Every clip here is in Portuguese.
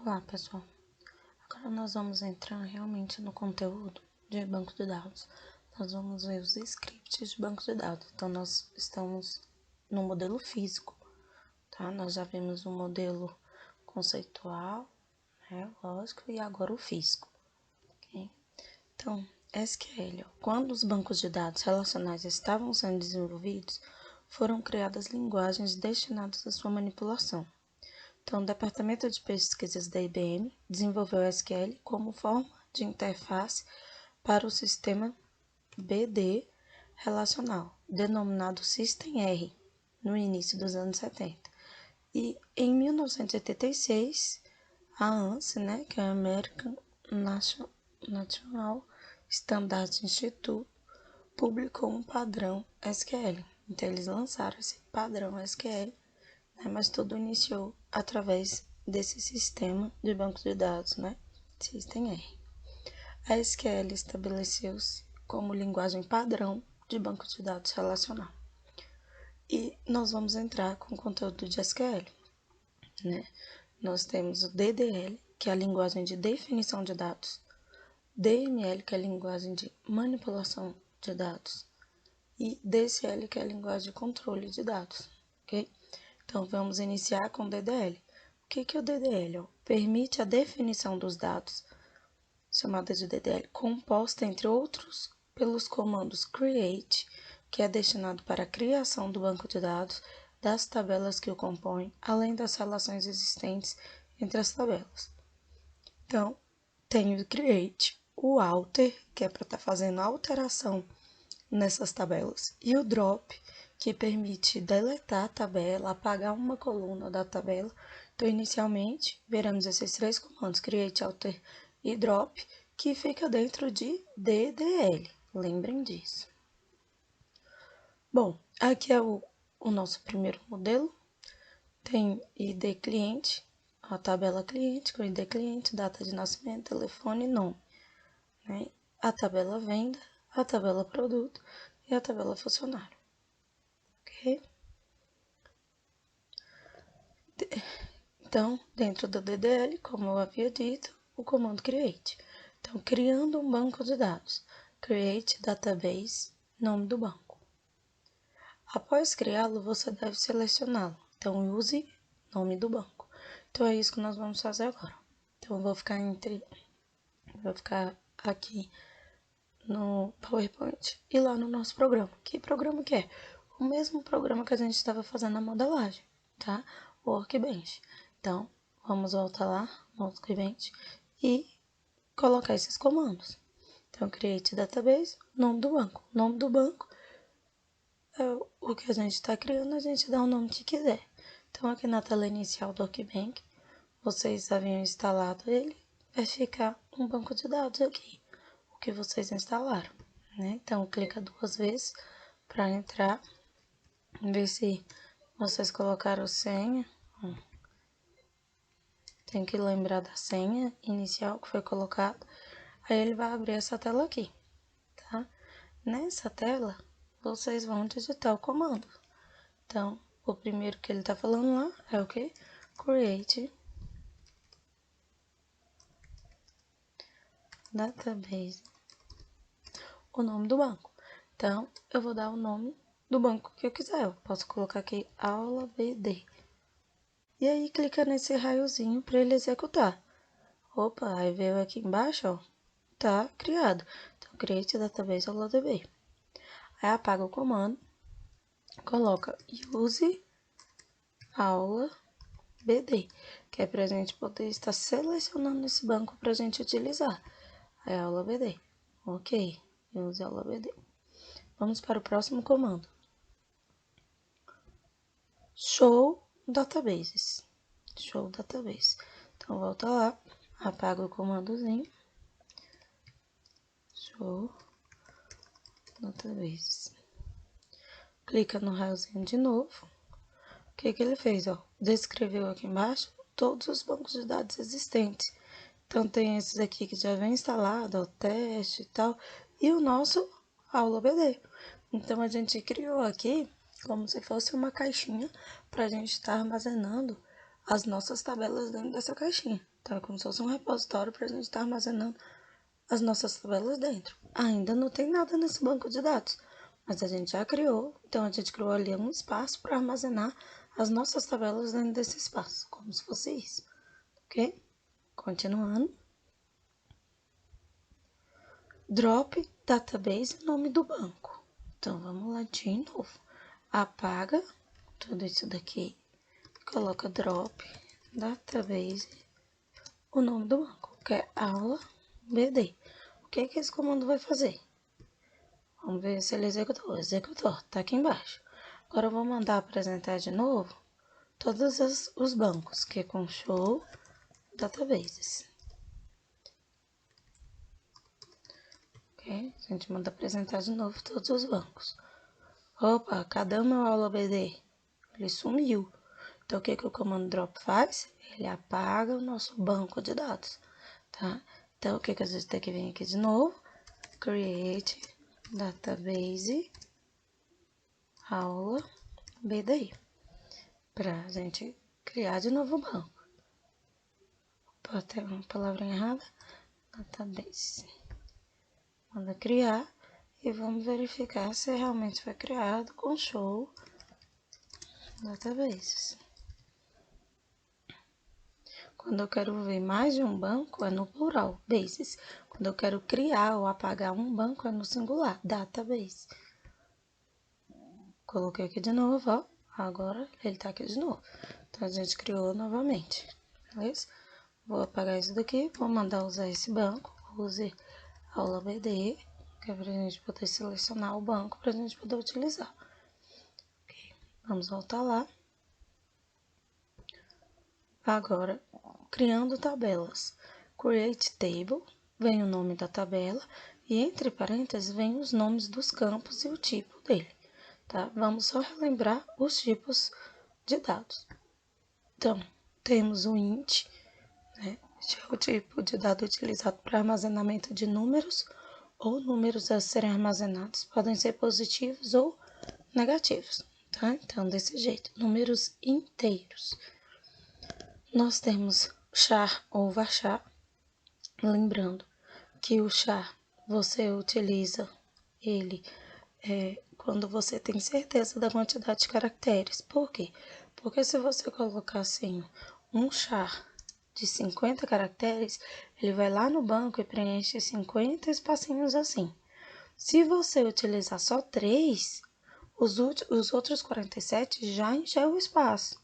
Olá, pessoal. Agora nós vamos entrar realmente no conteúdo de banco de dados. Nós vamos ver os scripts de banco de dados. Então, nós estamos no modelo físico, tá? Nós já vimos o modelo conceitual, né? Lógico, e agora o físico, ok? Então, SQL. Quando os bancos de dados relacionais estavam sendo desenvolvidos, foram criadas linguagens destinadas à sua manipulação. Então, o Departamento de Pesquisas da IBM desenvolveu o SQL como forma de interface para o sistema BD relacional, denominado System R, no início dos anos 70. E em 1986, a ANSI, né, que é a American National Standard Institute, publicou um padrão SQL. Então, eles lançaram esse padrão SQL, mas tudo iniciou através desse sistema de banco de dados, né? System R. A SQL estabeleceu-se como linguagem padrão de banco de dados relacional. E nós vamos entrar com o conteúdo de SQL, né? Nós temos o DDL, que é a linguagem de definição de dados, DML, que é a linguagem de manipulação de dados, e DCL, que é a linguagem de controle de dados, ok? Então, vamos iniciar com o DDL. O que é o DDL? Permite a definição dos dados, chamada de DDL, composta, entre outros, pelos comandos create, que é destinado para a criação do banco de dados, das tabelas que o compõem, além das relações existentes entre as tabelas. Então, tem o create, o alter, que é para estar fazendo alteração nessas tabelas, e o drop, que permite deletar a tabela, apagar uma coluna da tabela. Então, inicialmente, veremos esses três comandos, create, alter e drop, que fica dentro de DDL. Lembrem disso. Bom, aqui é o nosso primeiro modelo. Tem ID cliente, a tabela cliente, com ID cliente, data de nascimento, telefone e nome, né? A tabela venda, a tabela produto e a tabela funcionário. Ok? Então, dentro do DDL, como eu havia dito, o comando create. Então, criando um banco de dados, create database, nome do banco. Após criá-lo, você deve selecioná-lo. Então, use nome do banco. Então, é isso que nós vamos fazer agora. Então, eu vou ficar aqui no PowerPoint e lá no nosso programa. Que programa que é? O mesmo programa que a gente estava fazendo a modelagem, tá? O Workbench. Então, vamos voltar lá no Workbench e colocar esses comandos. Então, create database, nome do banco. O nome do banco é o que a gente está criando, a gente dá o nome que quiser. Então, aqui na tela inicial do Workbench, vocês haviam instalado ele, vai ficar um banco de dados aqui, o que vocês instalaram, né? Então, clica duas vezes para entrar, ver se vocês colocaram senha. Tem que lembrar da senha inicial que foi colocada. Aí ele vai abrir essa tela aqui, tá? Nessa tela, vocês vão digitar o comando. Então, o primeiro que ele tá falando lá é o que? Create database. O nome do banco. Então, eu vou dar o nome do banco que eu quiser. Eu posso colocar aqui aula BD. E aí, clica nesse raiozinho para ele executar. Opa, aí veio aqui embaixo, ó. Tá criado. Então, create database aula DB. Aí, apaga o comando. Coloca use aula BD, que é para a gente poder estar selecionando esse banco para a gente utilizar. Aí, aula BD. Ok, use aula BD. Vamos para o próximo comando. Show databases. Show database. Então, volta lá, apaga o comandozinho. Show databases. Clica no raiozinho de novo. O que ele fez? Ó, descreveu aqui embaixo todos os bancos de dados existentes. Então, tem esses aqui que já vem instalado, o teste e tal, e o nosso aula BD. Então, a gente criou aqui como se fosse uma caixinha para a gente estar armazenando as nossas tabelas dentro dessa caixinha. tá? Como se fosse um repositório para a gente estar armazenando as nossas tabelas dentro. Ainda não tem nada nesse banco de dados, mas a gente já criou, então a gente criou ali um espaço para armazenar as nossas tabelas dentro desse espaço, como se fosse isso, ok? Continuando. Drop database, nome do banco. Então, vamos lá de novo. Apaga tudo isso daqui, coloca drop database, o nome do banco, que é aula BD. O que esse comando vai fazer? Vamos ver se ele executou. Executou, tá aqui embaixo. Agora eu vou mandar apresentar de novo todos os bancos, que é com show databases. Ok? A gente manda apresentar de novo todos os bancos. Opa, cadê o meu aula BD? Ele sumiu. Então, o que o comando drop faz? Ele apaga o nosso banco de dados, tá? Então, o que a gente tem que vir aqui de novo? Create database aula BDI. Pra gente criar de novo o banco. Pode ter uma palavrinha errada. Database. Manda criar e vamos verificar se realmente foi criado com show databases. Quando eu quero ver mais de um banco, é no plural, bases. Quando eu quero criar ou apagar um banco, é no singular, database. Coloquei aqui de novo, ó. Agora ele tá aqui de novo. Então, a gente criou novamente, beleza? Vou apagar isso daqui, vou mandar usar esse banco. Use aula BD, que é pra gente poder selecionar o banco pra gente poder utilizar. Okay. Vamos voltar lá. Agora, criando tabelas. Create table, vem o nome da tabela e entre parênteses vem os nomes dos campos e o tipo dele, tá? Vamos só relembrar os tipos de dados. Então, temos o int, né? Este é o tipo de dado utilizado para armazenamento de números ou números a serem armazenados, podem ser positivos ou negativos, tá? Então, desse jeito, números inteiros. Nós temos char ou varchar, lembrando que o char você utiliza ele quando você tem certeza da quantidade de caracteres. Por quê? Porque se você colocar assim um char de 50 caracteres, ele vai lá no banco e preenche 50 espacinhos assim. Se você utilizar só 3, os outros 47 já encheu o espaço,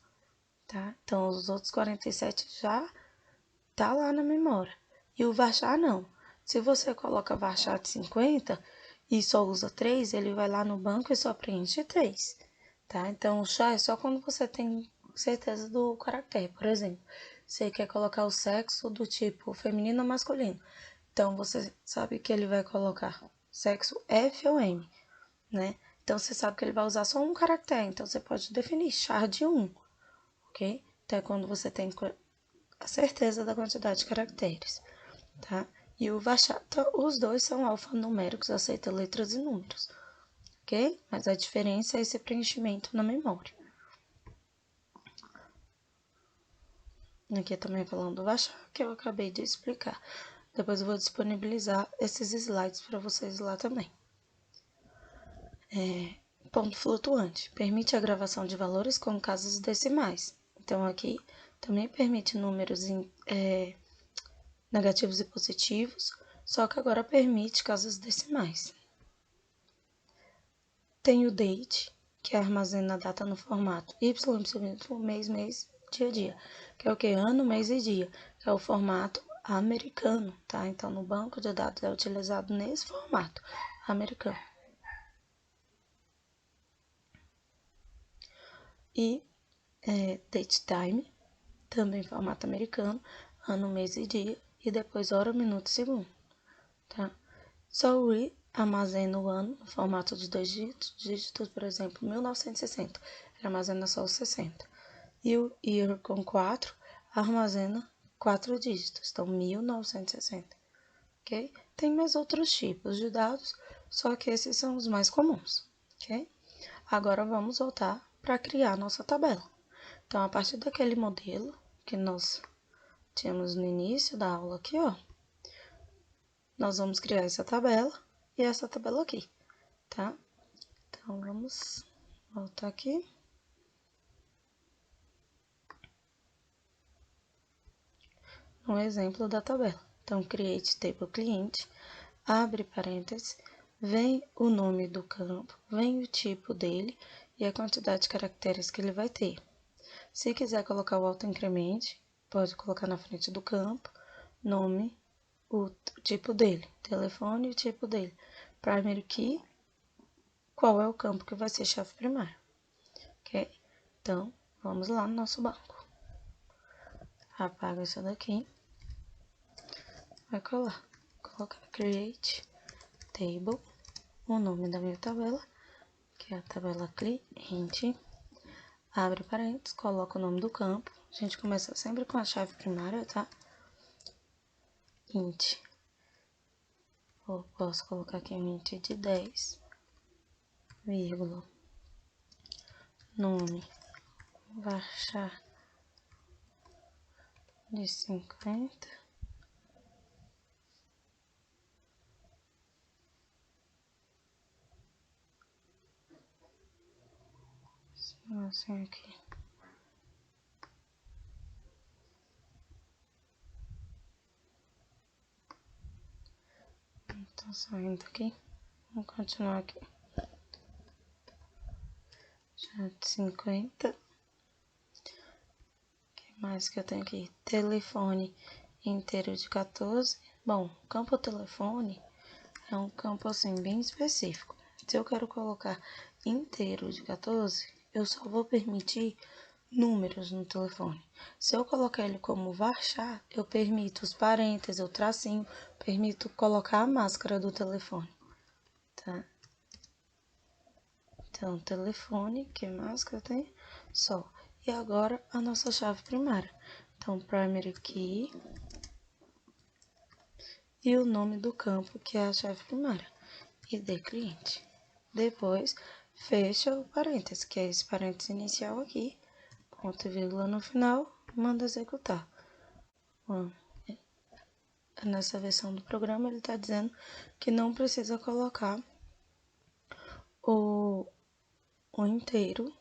tá? Então, os outros 47 já tá lá na memória. E o varchar não. Se você coloca varchar de 50 e só usa 3, ele vai lá no banco e só preenche 3, tá? Então, o char é só quando você tem certeza do caractere. Por exemplo, você quer colocar o sexo do tipo feminino ou masculino. Então, você sabe que ele vai colocar sexo F ou M, né? Então, você sabe que ele vai usar só um caractere. Então, você pode definir char de 1, ok? Então, é quando você tem a certeza da quantidade de caracteres, tá? E o Vachata, os dois são alfanuméricos, aceita letras e números, ok? Mas a diferença é esse preenchimento na memória. Aqui também falando do Vachata, que eu acabei de explicar. Depois eu vou disponibilizar esses slides para vocês lá também. Ponto flutuante. Permite a gravação de valores com casas decimais. Então, aqui também permite números negativos e positivos, só que agora permite casas decimais. Tem o date, que armazena a data no formato y, mês, dia, dia, que é o que? Ano, mês e dia, que é o formato americano, tá? Então, no banco de dados é utilizado nesse formato americano. E date time, também formato americano, ano, mês e dia, e depois hora, minuto e segundo, tá? Só o armazena o ano no formato de 2 dígitos, por exemplo, 1960, ele armazena só os 60. E o year com 4 armazena 4 dígitos, então 1960, ok? Tem mais outros tipos de dados, só que esses são os mais comuns, ok? Agora vamos voltar para criar nossa tabela. Então, a partir daquele modelo que nós tínhamos no início da aula aqui, ó. Nós vamos criar essa tabela e essa tabela aqui, tá? Então, vamos voltar aqui. Um exemplo da tabela. Então, create table cliente, abre parênteses, vem o nome do campo, vem o tipo dele e a quantidade de caracteres que ele vai ter. Se quiser colocar o autoincremente, pode colocar na frente do campo, nome, o tipo dele, telefone e o tipo dele. Primary key, qual é o campo que vai ser chave primária, ok? Então, vamos lá no nosso banco. Apaga isso daqui. Vai colar. Colocar create table, o nome da minha tabela, que é a tabela cliente. Abre parênteses, coloca o nome do campo. A gente começa sempre com a chave primária, tá? Int. Ou posso colocar aqui um int de 10, vírgula. Nome. Varchar de 50. Assim aqui. Tá saindo aqui. Vamos continuar aqui. Já de 50. O que mais que eu tenho aqui? Telefone inteiro de 14. Bom, campo telefone é um campo assim bem específico. Se eu quero colocar inteiro de 14, eu só vou permitir números no telefone. Se eu colocar ele como varchar, eu permito os parênteses, o tracinho, permito colocar a máscara do telefone, tá? Então, telefone, que máscara tem? Só. E agora, a nossa chave primária. Então, primary key e o nome do campo, que é a chave primária, ID cliente. Depois, fecha o parênteses, que é esse parênteses inicial aqui, ponto e vírgula no final, manda executar. Bom, nessa versão do programa, ele está dizendo que não precisa colocar o inteiro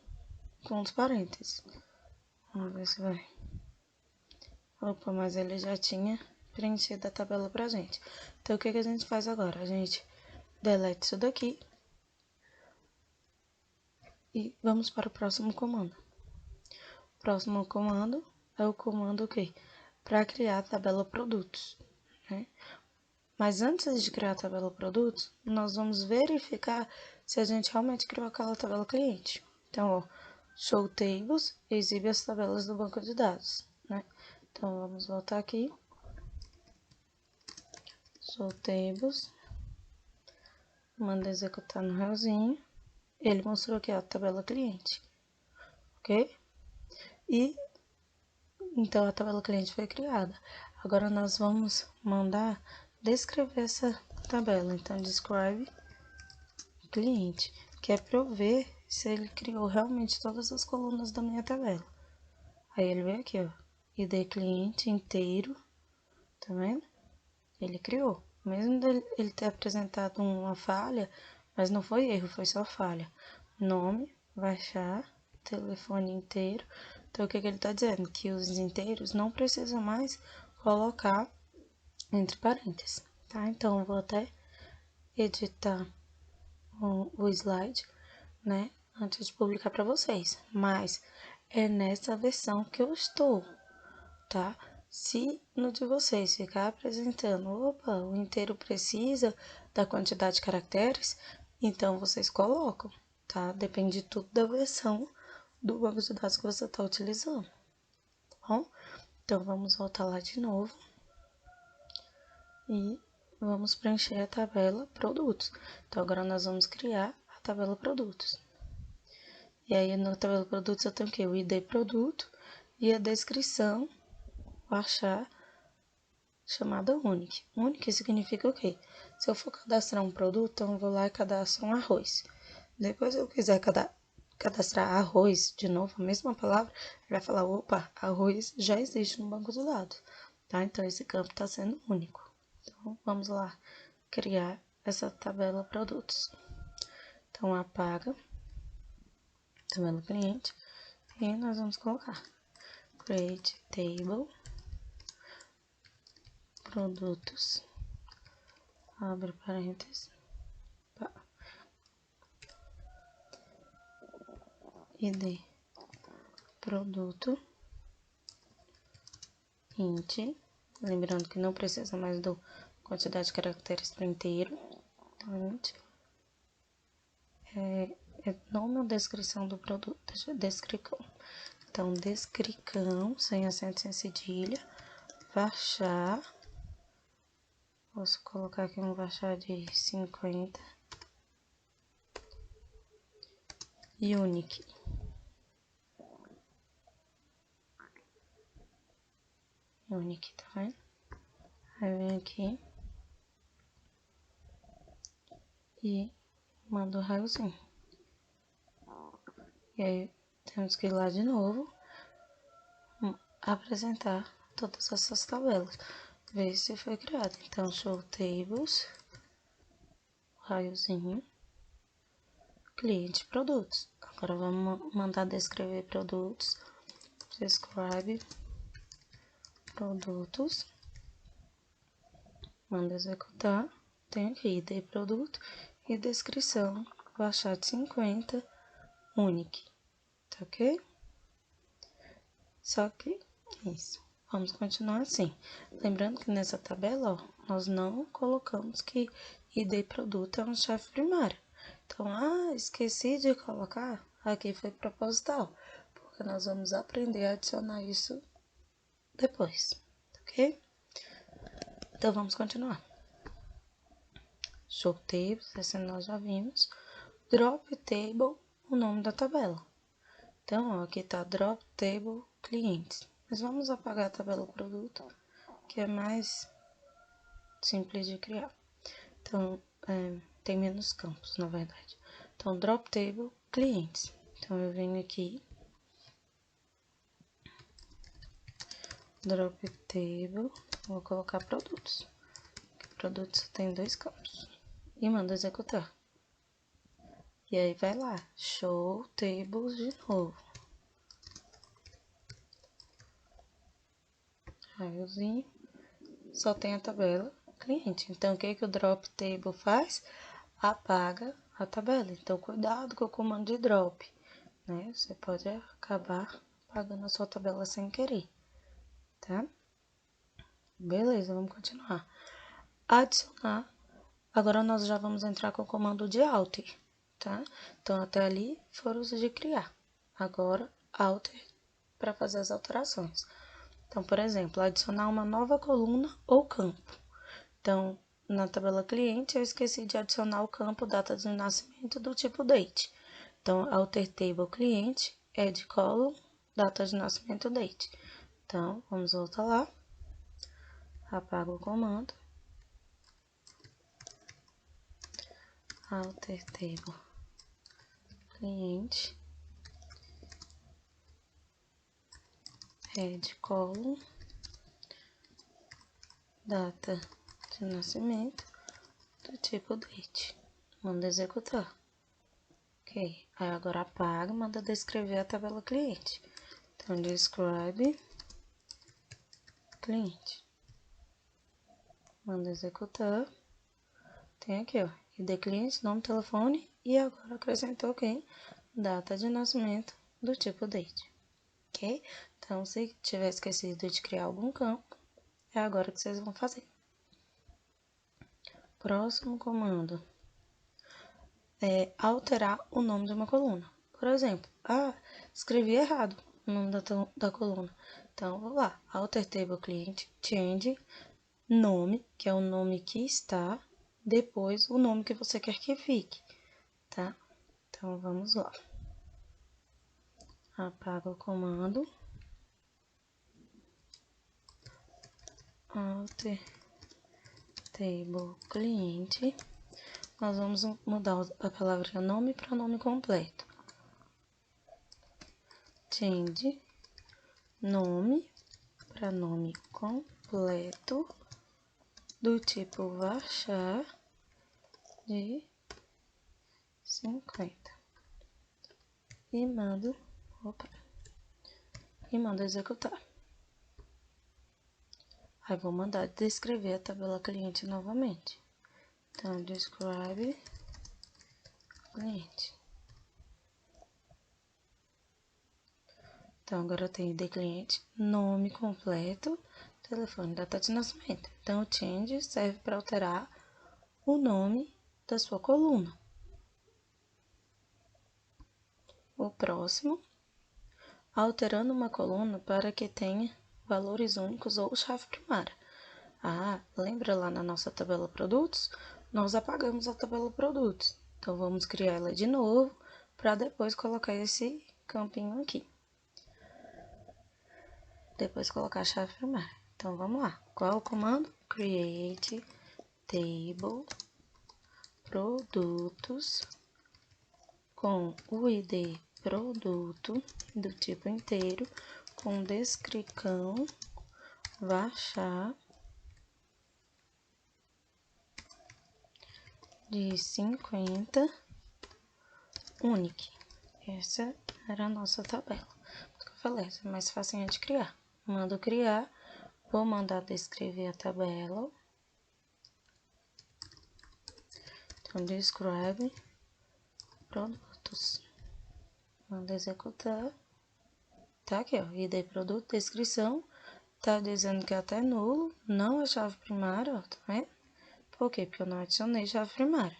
com os parênteses. Vamos ver se vai. Opa, mas ele já tinha preenchido a tabela pra gente. Então, o que a gente faz agora? A gente deleta isso daqui e vamos para o próximo comando. O próximo comando é o comando o quê? Para criar a tabela produtos, né? Mas antes de criar a tabela produtos, nós vamos verificar se a gente realmente criou aquela tabela cliente. Então, ó, show tables exibe as tabelas do banco de dados, né? Então, vamos voltar aqui. Show tables. Manda executar no realzinho. Ele mostrou aqui a tabela cliente, ok? E, então, a tabela cliente foi criada. Agora, nós vamos mandar descrever essa tabela. Então, describe cliente, que é para eu ver se ele criou realmente todas as colunas da minha tabela. Aí ele veio aqui, ó, ID cliente inteiro, tá vendo? Ele criou. Mesmo ele ter apresentado uma falha, mas não foi erro, foi só falha. Nome, baixar, telefone inteiro. Então, o que ele tá dizendo? Que os inteiros não precisam mais colocar entre parênteses, tá? Então, eu vou até editar o slide, né, antes de publicar para vocês, mas é nessa versão que eu estou, tá? Se no de vocês ficar apresentando, opa, o inteiro precisa da quantidade de caracteres, então vocês colocam, tá? Depende tudo da versão do banco de dados que você está utilizando, tá bom? Então, vamos voltar lá de novo e vamos preencher a tabela produtos. Então, agora nós vamos criar a tabela produtos. E aí, na tabela produtos, eu tenho o quê? O ID produto e a descrição, achar, chamada unique. Unique significa o quê? Se eu for cadastrar um produto, então eu vou lá e cadastro um arroz. Depois, se eu quiser cadastrar arroz, de novo, a mesma palavra, ele vai falar, opa, arroz já existe no banco de dados. tá? Então, esse campo está sendo único. Então, vamos lá criar essa tabela produtos. Então, apaga tabela cliente e nós vamos colocar create table produtos, abre parênteses, id produto int, lembrando que não precisa mais do quantidade de caracteres para inteiro. Então, int é nome ou descrição do produto, descricão. Então, descricão, sem acento, sem cedilha, varchar, posso colocar aqui um varchar de 50, unique. Unique, tá vendo? Aí vem aqui e mando o raiozinho. E aí, temos que ir lá de novo, apresentar todas essas tabelas, ver se foi criado. Então, show tables, raiozinho, cliente produtos. Agora, vamos mandar descrever produtos, describe produtos, manda executar, tem aqui ID produto e descrição, baixar de 50, unique, tá ok? Só que isso, vamos continuar assim. Lembrando que nessa tabela, ó, nós não colocamos que ID produto é um chefe primário. Então, esqueci de colocar, aqui foi proposital, porque nós vamos aprender a adicionar isso depois, ok? Então, vamos continuar. Show tables, esse nós já vimos. Drop table, o nome da tabela. Então, ó, aqui tá drop table clientes. Mas vamos apagar a tabela produto, que é mais simples de criar. Então, tem menos campos, na verdade. Então, drop table clientes. Então, eu venho aqui, drop table, vou colocar produtos. Produtos tem 2 campos. E mando executar. E aí, vai lá, show tables de novo. Raiozinho, só tem a tabela cliente. Então, o que o drop table faz? Apaga a tabela. Então, cuidado com o comando de drop, né? Você pode acabar apagando a sua tabela sem querer, tá? Beleza, vamos continuar. Adicionar. Agora, nós já vamos entrar com o comando de alter, tá? Então, até ali foram os de criar. Agora, alter para fazer as alterações. Então, por exemplo, adicionar uma nova coluna ou campo. Então, na tabela cliente, eu esqueci de adicionar o campo data de nascimento do tipo date. Então, alter table cliente, add column, data de nascimento date. Então, vamos voltar lá. Apago o comando. Alter table cliente, add column, data de nascimento do tipo date. Manda executar. Ok, aí agora apaga e manda descrever a tabela cliente. Então, describe cliente. Manda executar. Tem aqui, ó, ID cliente, nome, telefone e agora acrescentou quem? Data de nascimento do tipo date. Ok? Então, se tiver esquecido de criar algum campo, é agora que vocês vão fazer. Próximo comando. Alterar o nome de uma coluna. Por exemplo, escrevi errado o nome da coluna. Então, vou lá, alter table cliente, change, nome, que é o nome que está, depois o nome que você quer que fique, tá? Então, vamos lá. Apaga o comando. Alter table cliente. Nós vamos mudar a palavra nome para nome completo. Change nome para nome completo. completo do tipo varchar de 50 e mando executar. Aí vou mandar descrever a tabela cliente novamente. Então, describe cliente. Então, agora eu tenho ID cliente, nome completo, telefone, data de nascimento. Então, o change serve para alterar o nome da sua coluna. O próximo, alterando uma coluna para que tenha valores únicos ou chave primária. Lembra lá na nossa tabela produtos? Nós apagamos a tabela produtos. Então, vamos criar ela de novo para depois colocar esse campinho aqui. Depois colocar a chave primária. Então, vamos lá. Qual é o comando? Create table produtos com o ID produto do tipo inteiro com descrição varchar de 50 unique. Essa era a nossa tabela. Eu falei, essa é mais fácil de criar. Mando criar, vou mandar descrever a tabela. Então, describe produtos. Manda executar. Tá aqui, ó, ID produto, descrição. Tá dizendo que é até nulo, não é chave primária, ó, tá vendo? Por quê? Porque eu não adicionei chave primária.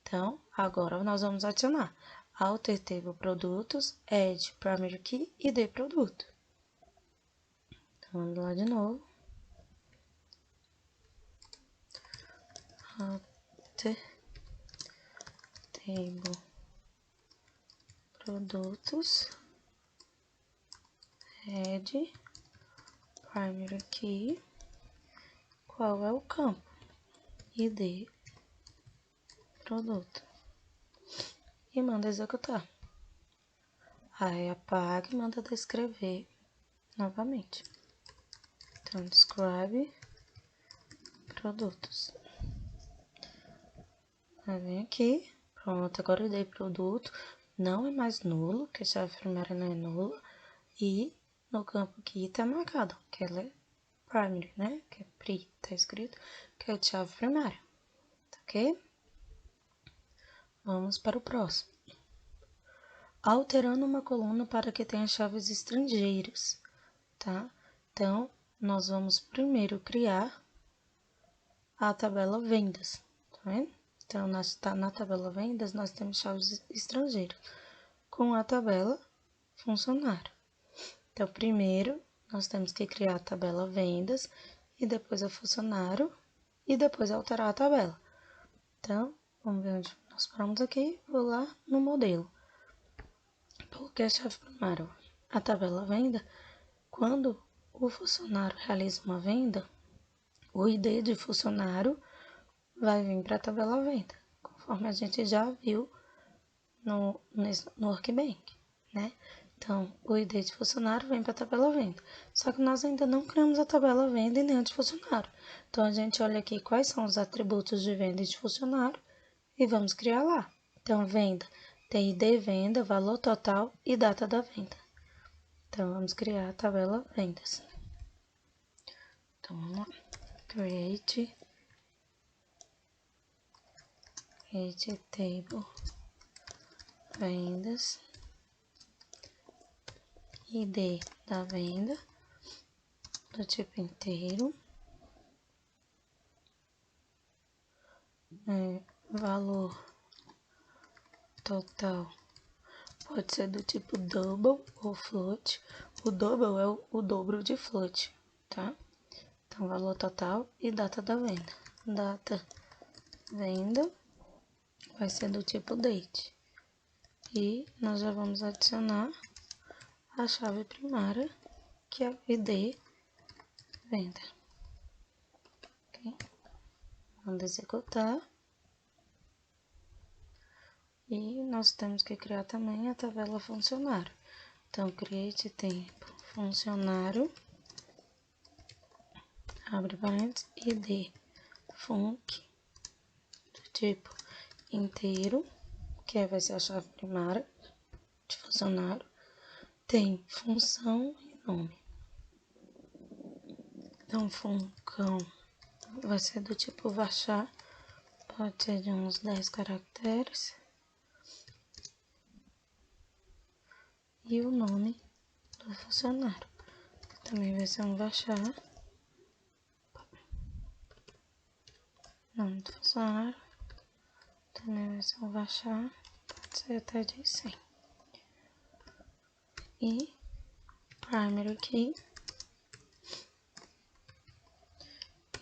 Então, agora nós vamos adicionar alter table produtos, add primary key e ID produto. Então, vamos lá de novo. Alter table produtos, add primary key. Qual é o campo? ID produto. E manda executar. Aí apaga e manda descrever novamente. Então, describe produtos. Aí vem aqui, pronto, agora eu dei produto, não é mais nulo, que a chave primária não é nula, e no campo aqui tá marcado, que ela é primary, né, que é pri, tá escrito, que é a chave primária, tá ok? Vamos para o próximo. Alterando uma coluna para que tenha chaves estrangeiras, tá? Então, nós vamos primeiro criar a tabela vendas, tá vendo? Então, na tabela vendas, nós temos chaves estrangeiras com a tabela funcionário. Então, primeiro, nós temos que criar a tabela vendas e depois a funcionário e depois alterar a tabela. Então, vamos ver onde nós paramos aqui. Vou lá no modelo. Porque a chave primária, a tabela venda, quando o funcionário realiza uma venda, o ID de funcionário vai vir para a tabela venda, conforme a gente já viu no Workbank, né? Então, o ID de funcionário vem para a tabela venda. Só que nós ainda não criamos a tabela venda e nem a de funcionário. Então, a gente olha aqui quais são os atributos de venda e de funcionário e vamos criar lá. Então, venda tem ID venda, valor total e data da venda. Então, vamos criar a tabela vendas. Então, vamos lá. Create table vendas, ID da venda do tipo inteiro, valor total pode ser do tipo double ou float. O double é o dobro de float, tá? Então, valor total e data da venda. Data venda vai ser do tipo date. E nós já vamos adicionar a chave primária, que é o ID venda. Ok? Vamos executar. E nós temos que criar também a tabela funcionário. Então, create tempo funcionário, abre parênteses, id func, do tipo inteiro, que vai ser a chave primária de funcionário, tem função e nome. Então, funcão vai ser do tipo varchar, pode ser de uns 10 caracteres. E o nome do funcionário também vai ser um varchar. Nome do funcionário também vai ser um varchar, pode ser até de 100. E primary key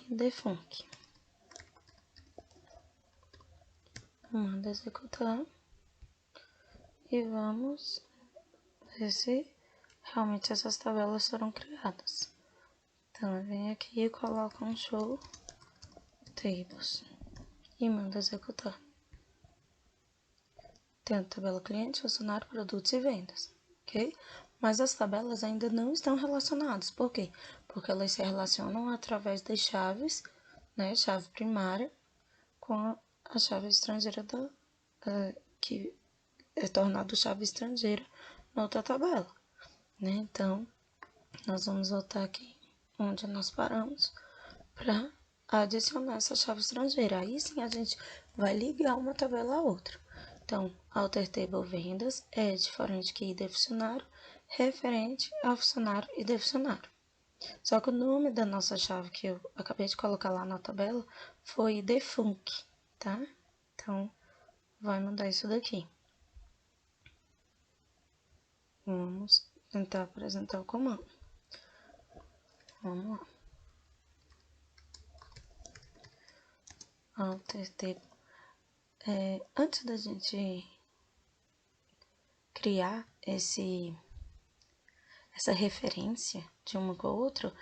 e defunc. Manda executar e vamos ver se realmente essas tabelas foram criadas. Então, eu venho aqui e coloco um show tables e mando executar. Tem a tabela cliente, funcionário, produtos e vendas, ok? Mas as tabelas ainda não estão relacionadas. Por quê? Porque elas se relacionam através das chaves, né? Chave primária com a chave estrangeira que é tornado chave estrangeira na outra tabela, né? Então, nós vamos voltar aqui onde nós paramos para adicionar essa chave estrangeira. Aí sim a gente vai ligar uma tabela à outra. Então, alter table vendas é diferente que id funcionário, referente ao funcionário e id funcionário. Só que o nome da nossa chave que eu acabei de colocar lá na tabela foi id func, tá? Então, vai mudar isso daqui. Vamos tentar apresentar o comando. Vamos lá. Alter table. Antes da gente criar essa referência de uma com a outra,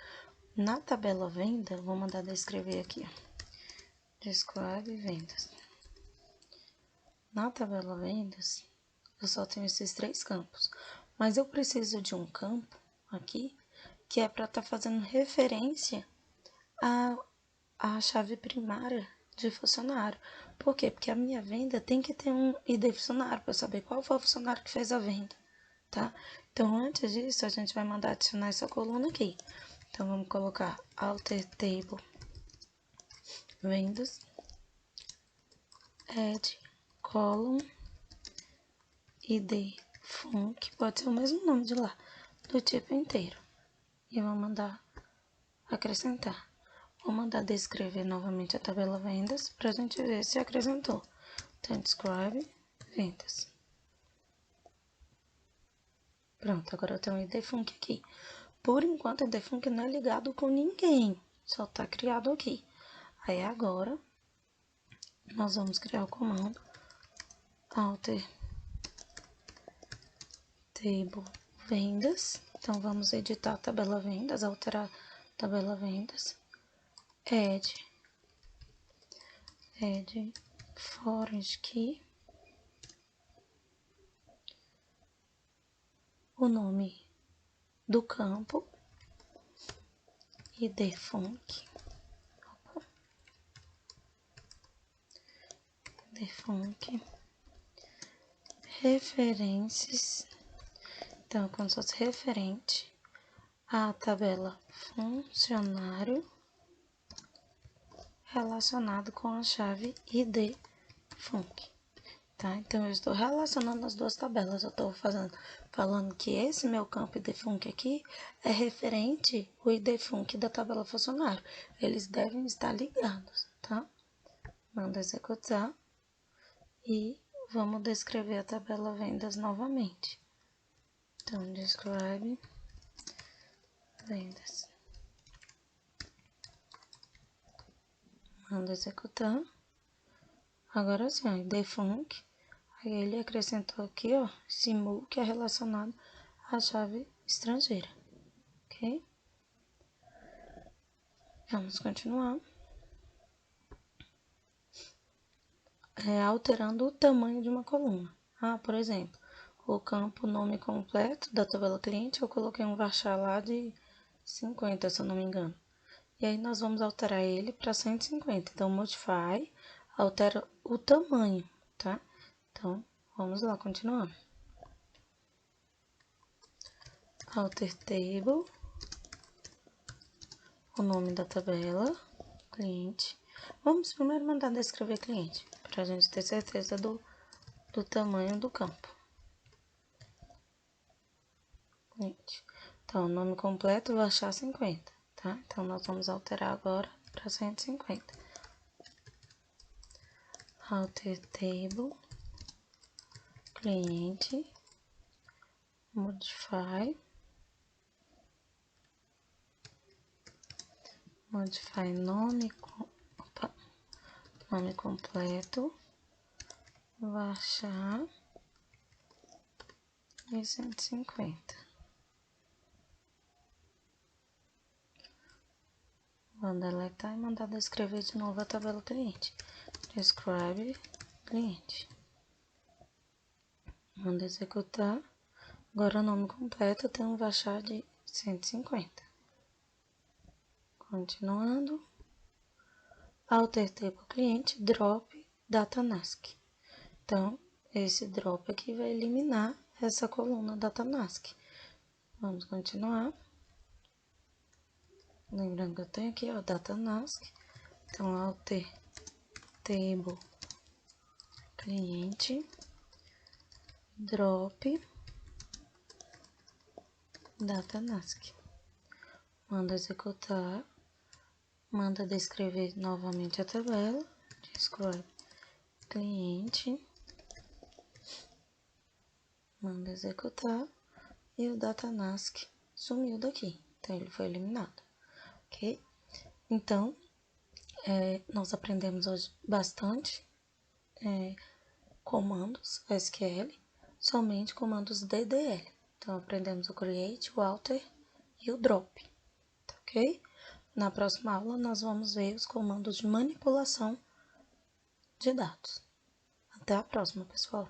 na tabela venda, vou mandar descrever aqui, ó. Describe vendas. Na tabela vendas, eu só tenho esses 3 campos, mas eu preciso de um campo aqui, que é para estar fazendo referência à chave primária de funcionário. Por quê? Porque a minha venda tem que ter um ID funcionário, para eu saber qual foi o funcionário que fez a venda, tá? Então, antes disso, a gente vai mandar adicionar essa coluna aqui. Então, vamos colocar alter table vendas, add column, id func, pode ser o mesmo nome de lá, do tipo inteiro. E vou mandar acrescentar. Vou mandar descrever novamente a tabela vendas para a gente ver se acrescentou. Então, describe vendas. Pronto, agora eu tenho um id func aqui. Por enquanto, o id func não é ligado com ninguém, só está criado aqui. Aí agora, nós vamos criar o comando alter table vendas. Então, vamos editar a tabela vendas, alterar a tabela vendas. Add foreign key. O nome do campo. id func. id func. Referências. Então, como se fosse referente à tabela funcionário relacionado com a chave id func, tá? Então, eu estou relacionando as duas tabelas. Eu estou falando que esse meu campo id func aqui é referente ao id func da tabela funcionário. Eles devem estar ligados, tá? Manda executar e vamos descrever a tabela vendas novamente. Então, describe vendas. Manda executar. Agora sim, ó, id func. Aí ele acrescentou aqui, ó, simul, que é relacionado à chave estrangeira, ok? Vamos continuar. Alterando o tamanho de uma coluna. Por exemplo, o campo nome completo da tabela cliente, eu coloquei um varchar lá de 50, se eu não me engano. E aí nós vamos alterar ele para 150. Então, modify, altera o tamanho, tá? Então, vamos lá, continuando. Alter table, o nome da tabela, cliente. Vamos primeiro mandar descrever cliente, para a gente ter certeza do tamanho do campo. Cliente. Então, o nome completo vou achar 50, tá? Então, nós vamos alterar agora para 150. Alter table, cliente, modify nome completo, vou achar e 150. Vou deletar e mandar descrever de novo a tabela cliente. Describe cliente. Manda executar. Agora o nome completo tem um vachar de 150. Continuando. Alter table cliente, drop datanask. Então, esse drop aqui vai eliminar essa coluna datanask. Vamos continuar. Lembrando que eu tenho aqui, ó, datanask. Então, alter table cliente, drop datanask. Manda executar, manda descrever novamente a tabela, descreve cliente, manda executar e o datanask sumiu daqui, então ele foi eliminado, ok? Então, nós aprendemos hoje bastante comandos SQL, somente comandos DDL. Então, aprendemos o create, o alter e o drop, tá ok? Na próxima aula, nós vamos ver os comandos de manipulação de dados. Até a próxima, pessoal!